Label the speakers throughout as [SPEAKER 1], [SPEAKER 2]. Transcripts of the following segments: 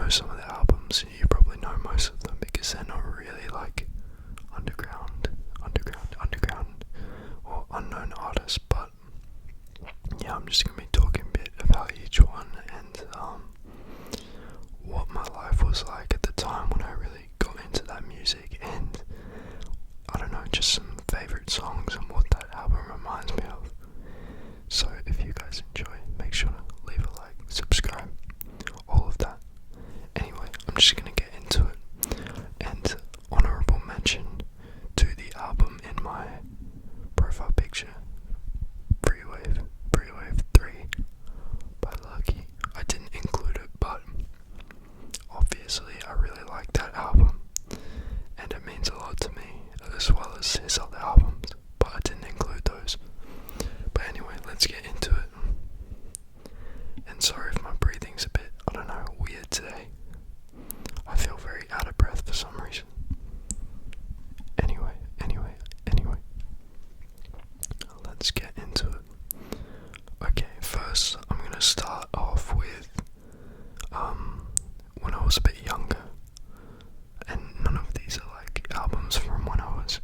[SPEAKER 1] know some of the albums, you probably know most of them because they're not really like underground or unknown artists. But yeah, I'm just gonna be talking a bit about each one and what my life was like at the time when I really got into that music, and I don't know, just some favourite songs and what that album reminds me of. So if you guys enjoy, make sure to leave a like, subscribe, all of that. Anyway, I'm just gonna get into it. And honourable mention to the album in my profile picture, Freewave 3 by Lucky. I didn't include it, but obviously I really like that album and it means a lot to me, as well as his other albums, but I didn't include those. But anyway, let's get into it. And sorry if my breathing's a bit, I don't know, weird today. I feel very out of breath for some reason. Anyway, let's get into it. Okay, first I'm gonna start off with when I was a bit younger, and none of these are like albums from when I was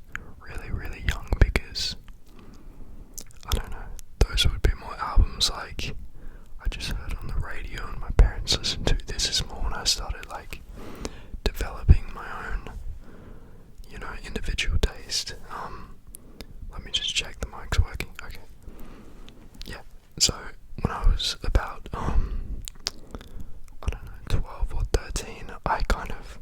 [SPEAKER 1] really young, because I don't know, those would be more albums like I just heard on the radio and my parents listened to. This is more when I started like developing my own, individual taste. Let me just check the mic's working. Okay. Yeah. So when I was about I don't know, 12 or 13, I kind of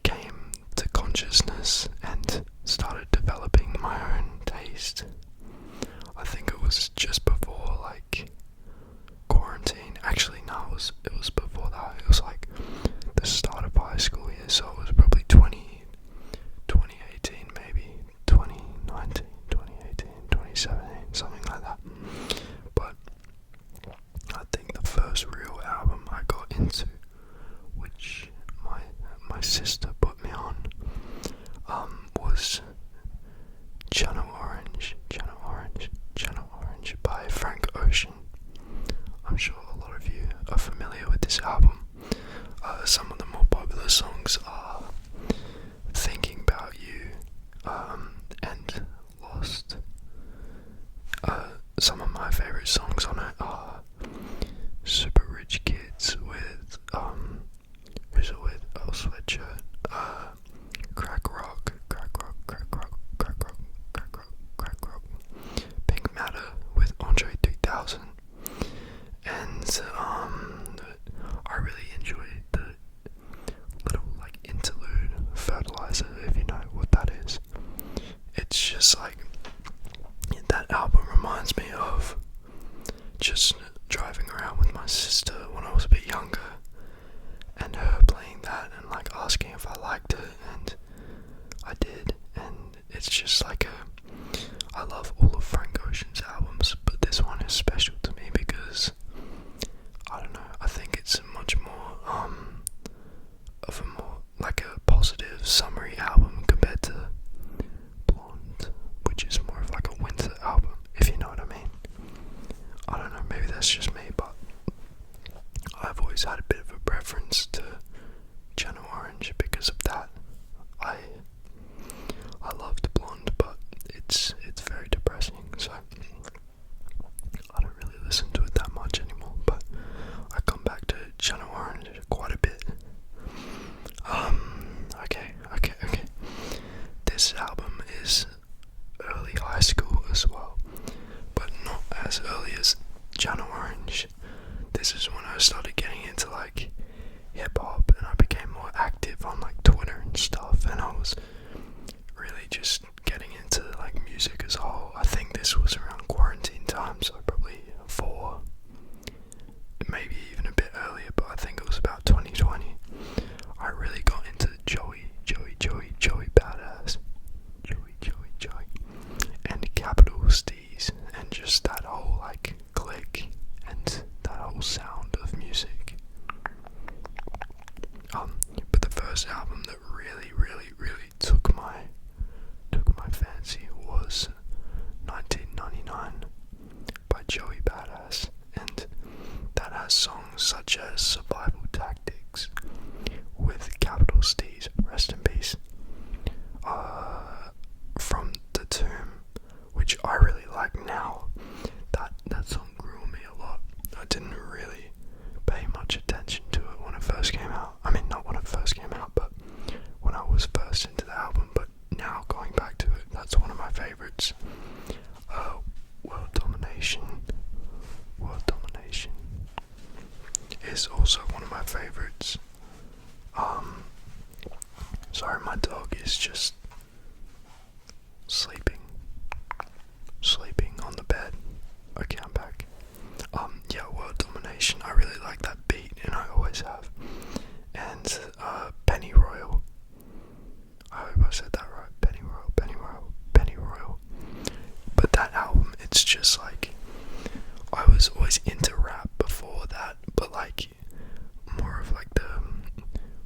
[SPEAKER 1] came to consciousness and started developing my own taste. I think it was just before like quarantine. Actually no, it was before that. It was like the start of high school year, so it was probably 2018 maybe, 2019, 2018, 2017, something like that. But I think the first real album I got into, which my sister put me on, was Channel Orange by Frank Ocean. I'm sure a lot of you are familiar with this album. Some of the more popular songs are Thinking About You and Lost. Some of my favourite songs on it are Super Rich Kids with, who's it with? Oh, Sweatshirt. Crack Rock. Pink Matter with Andre 3000. And I really enjoyed the little like interlude, Fertilizer, if you know what that is. It's just like, that album reminds me of just driving around with my sister when I was a bit younger, and her playing that and like asking if I liked it, and I did. And it's just like I love all of Frank Ocean's albums, but this one is special to me because I don't know, I think it's much more of a more like a positive summery album compared to Blonde, which is more of like a winter album, if you know what I mean. I don't know, maybe that's just me, but I've always had a bit of a preference to Channel Orange because of that. I loved Blonde, but it's very depressing, so I don't really listen to it that much anymore, but I come back to Channel Orange quite a bit. Okay. This album is early high school as well, but not as early as Channel Orange. This is when I started getting into like hip hop, and I became more active on like Twitter and stuff, and I was really just getting into like music as a whole. I think this was around quarantine time, so probably 4, maybe even a bit earlier, but I think it was about 2020. I really got into Joey Badass, Joey, and Capital Steez, and just that whole like click and that whole sound of music. But the first album that really took my fancy was 1999 by Joey Badass, and that has songs such as Survival Tactics, Stix with capital St's, rest in peace. From The Tomb, which I really like now. That song grew on me a lot. I didn't really pay much attention to it when it first came out. I mean, not when it first came out, but when I was first into the album. But now going back to it, that's one of my favorites. World Domination is also one of my favorites. Sorry, my dog is just sleeping on the bed. Okay, I'm back. Yeah, World Domination, I really like that beat, and I always have. And Penny Royal, I hope I said that right. Penny Royal. But that album, it's just like, I was always into rap before that, but like more of like the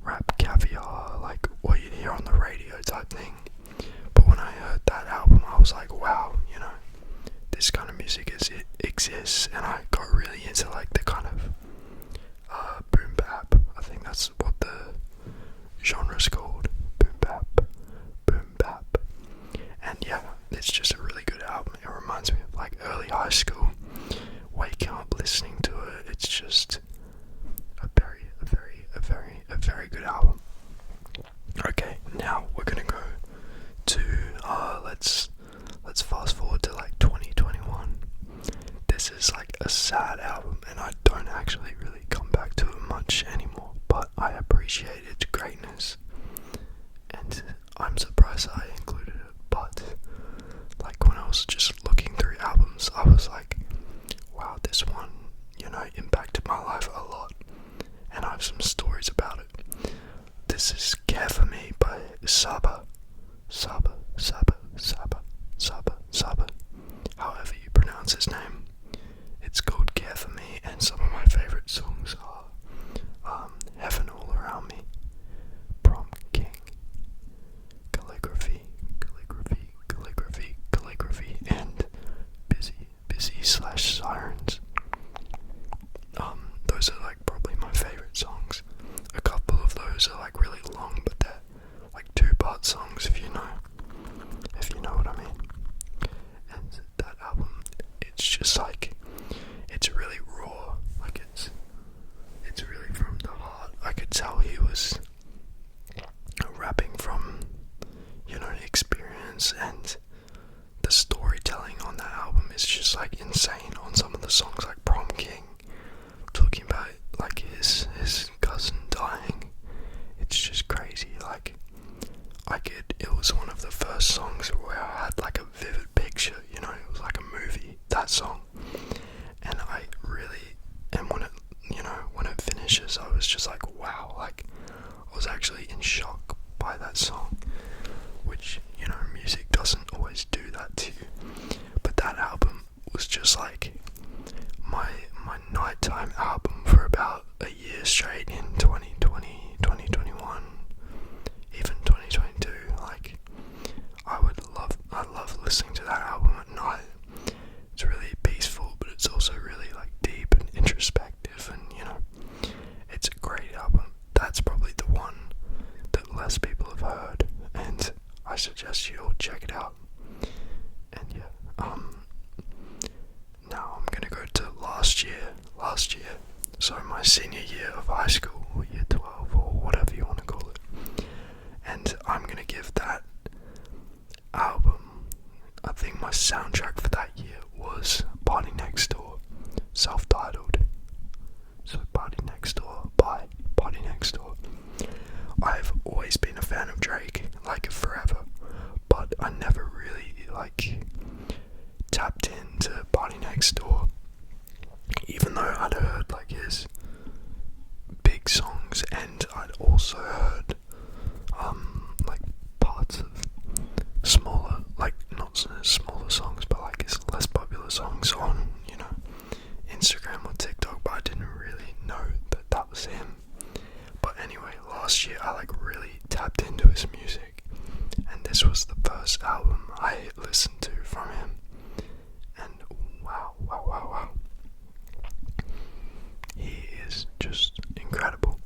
[SPEAKER 1] rap caviar, like what you'd hear on the radio type thing. But when I heard that album, I was like, wow, you know, this kind of music exists, and I got really into like the kind of boom bap. I think that's what the genre's called, boom bap. And yeah, it's just a really good album. It reminds me of like early high school, waking up listening to it. It's just a very good album. Okay, now we're gonna go to let's fast forward to like 2021. This is like a sad album, and I don't actually really come back to it much anymore, but I appreciate its greatness, and I'm surprised I included it. But like when I was just looking through albums, I was like, wow, this one, you know, impacted my life a lot, and I have some stories about it. This is Care For Me by Saba, however you pronounce his name. It's called Care For Me, and some of my favourite songs are Heaven All Around Me, Prom King, Calligraphy, and Busy/Sirens. Those are like probably my favourite songs. A couple of those are like really long, but they're like 2-part songs, if you know what I mean. And that album, it's just like, it's really raw, like it's really from the heart. I could tell he was rapping from, you know, experience, and the storytelling on that album is just like insane. On some of the songs, like Prom King, talking about like his cousin dying, it's just crazy. Like it was one of the first songs where I had like a vivid picture, you know, it was like a movie, that song. And I really, and when it finishes, I was just like, wow, like I was actually in shock by that song, which, you know, music doesn't always do that to you. But that album was just like my nighttime album for about a year straight in 2020, 2021, even 2022. Like I love listening to that album at night. It's really peaceful, but it's also really like deep and introspective, and you know, it's a great album. That's probably the one that less people have heard, and I suggest you all check it out. And yeah, now I'm gonna go to last year, so my senior year of high school, or year 12, or whatever you want to call it. And I'm gonna give that album, I think my soundtrack for that year was Party Next Door, self-titled. So Party Next Door by Party Next Door. I've always been a fan of Drake, like forever, but I never really like tapped into Party Next Door, even though I'd heard like his big songs, and I'd also heard like parts of smaller, like not smaller songs, but like his less popular songs on, you know, Instagram or TikTok, but I didn't really know that was him. But anyway, last year I like really tapped into his music, and this was the first album I listened to from him, and wow, he is just incredible.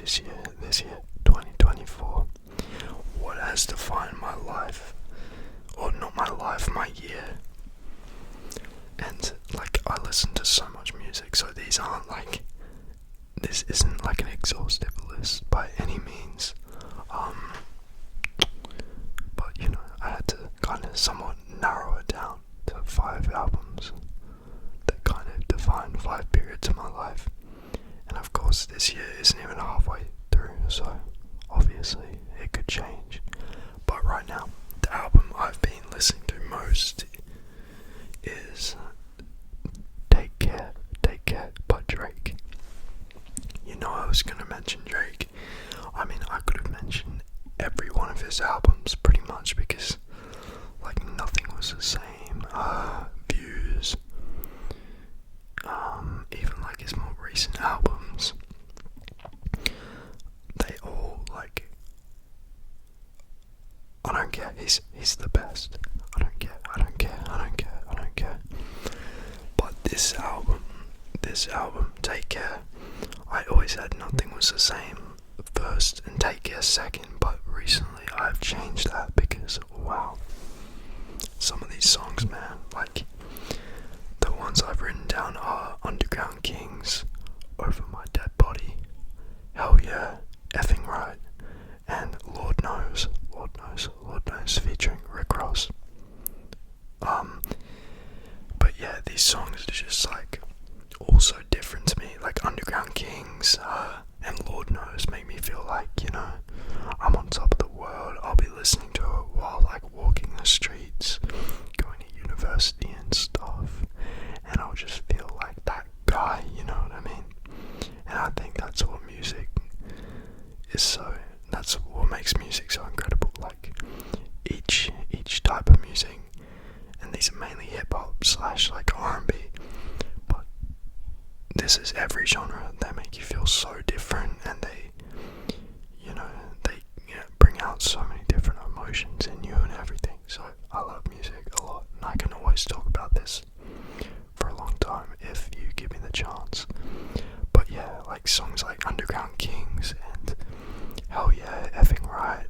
[SPEAKER 1] this year, 2024, what has defined my life, or not my life, my year. And like, I listen to so much music, so this isn't like an exhaustive list by any means. But you know, I had to kind of somewhat narrow it down to 5 albums that kind of define 5 periods of my life. And of course, this year isn't even halfway through, so obviously it could change. But right now, the album I've been listening to most is Take Care by Drake. You know, I was going to mention Drake. I mean, I could have mentioned every one of his albums pretty much, because like nothing was the same. Views, even like his more recent albums, they all like, I don't care, he's the best. I don't care. But this album, Take Care, I always had Nothing Was the Same first and Take Care second, but recently I've changed that because, wow, some of these songs, man, like, the ones I've written down are Underground Kings, Over My Dead Body, Hell Yeah, Effing Right, and Lord Knows featuring Rick Ross. But yeah, these songs are just like all so different to me. Like Underground Kings and Lord Knows make me feel like, you know, I'm on top of the world. I'll be listening to it while like walking the streets, going to university and stuff, and I'll just feel like that guy, you know what I mean? And I think that's what music is, so that's what makes music so incredible. Like each type of music, and these are mainly hip hop / like R&B, but this is every genre. They make you feel so different, and they bring out so many different emotions in you and everything. So I love music a lot, and I can always talk about this for a long time if you give me the chance. But yeah, like songs like Underground Kings and Hell Yeah, Effing Right,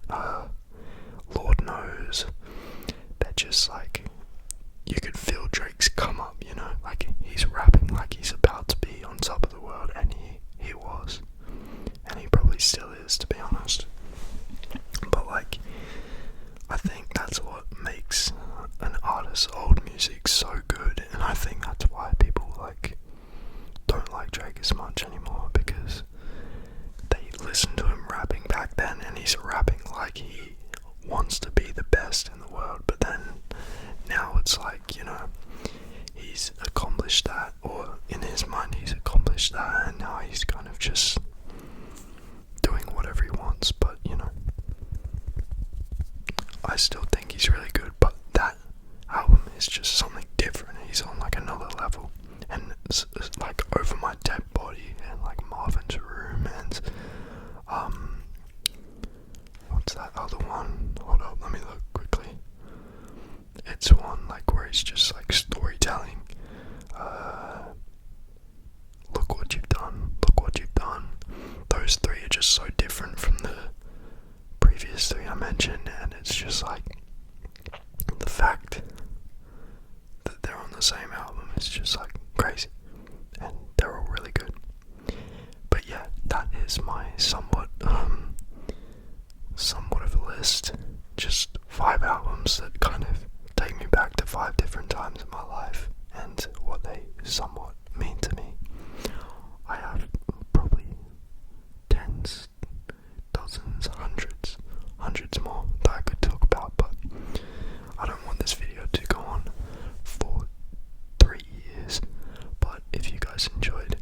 [SPEAKER 1] Lord Knows, they're just like, you could feel Drake's come up, you know, like he's rapping like he's about to be on top of the world, and he was, and he probably still is, to be honest. But like, I think that's what makes an artist's old music so good, and I think that's why people like don't like Drake as much anymore, because they listened to him rapping back then, and he's rapping like he wants to be the best in the world, but then now it's like, you know, he's accomplished that, or in his mind he's accomplished that, and now he's kind of just doing whatever he wants. But you know, I still think he's really good, but that album is just something different. He's on like another level, and it's like Over My Dead Body and like Marvin's Room and what's that other one? Hold up, let me look quickly. It's one like where it's just like storytelling. Look What You've Done. Those 3 are just so different from the previous 3 I mentioned, and it's just like the fact that they're on the same album is just like crazy, and they're all really good. But yeah, that is my somewhat of a list. Just 5 albums that kind of take me back to 5 different times in my life and what they somewhat mean to me. I have probably tens, dozens, hundreds more that I could talk about, but I don't want this video to go on for 3 years. But if you guys enjoyed,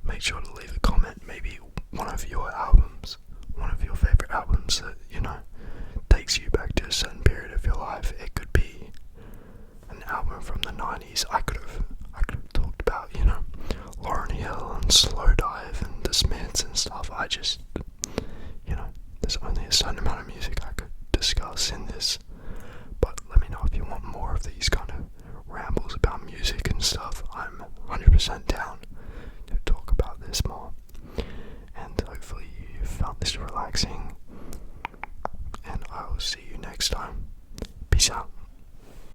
[SPEAKER 1] make sure to leave a comment, maybe one of your favorite albums that, you know, takes you back to a certain period of your life. It could be an album from the 90s. I could have talked about, you know, Lauryn Hill and Slow Dive and The Smiths and stuff. I just, you know, there's only a certain amount of music I could discuss in this. But let me know if you want more of these kind of rambles about music and stuff. I'm 100% down to talk about this more, and hopefully relaxing, and I will see you next time. Peace out.